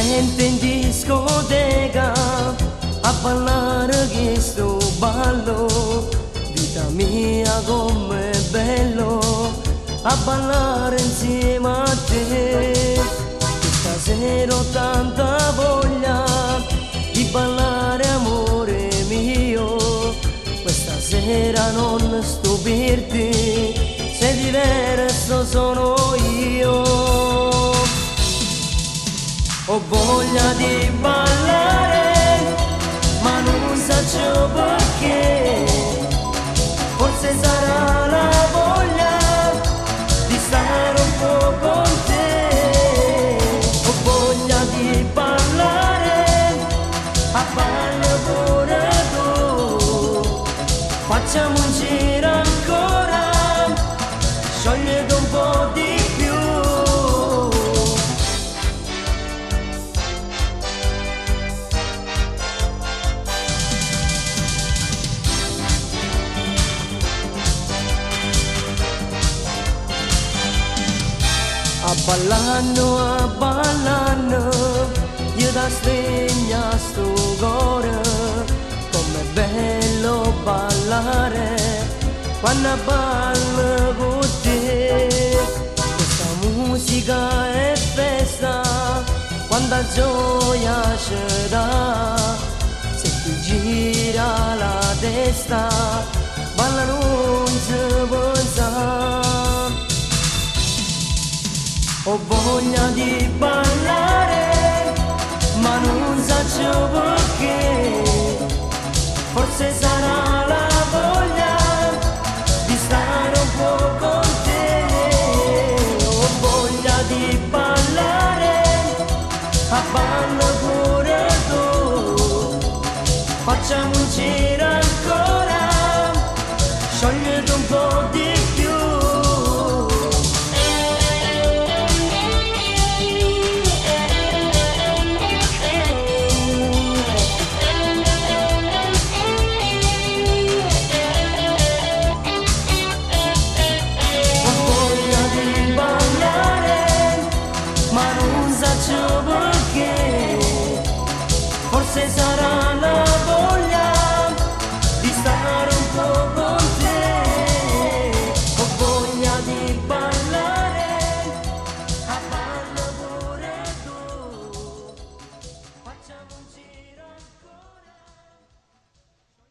gente in discoteca a ballare che sto ballo. Vita mia com'è bello a ballare insieme a te. Questa sera ho tanta voglia di ballare, amore mio. Questa sera non stupirti, se diverso sono io. Ho voglia di ballare, ma non so perché. Forse sarà la voglia di stare un po' con te. Ho voglia di ballare, a ballo pure tu. Facciamo un giro ancora, sciogliete un po' di più. A ballando, io da stregna sto cuore. Com'è bello ballare quando ballo con te. Questa musica è festa, quanta gioia ci dà. Se ti gira la testa, balla non ci pensa. Ho voglia di ballare, ma non so perché. Forse sarà la voglia di stare un po' con te. Ho voglia di ballare, a ballo pure tu. Facciamo un giro ancora, sciogliete un po' di più. Forse sarà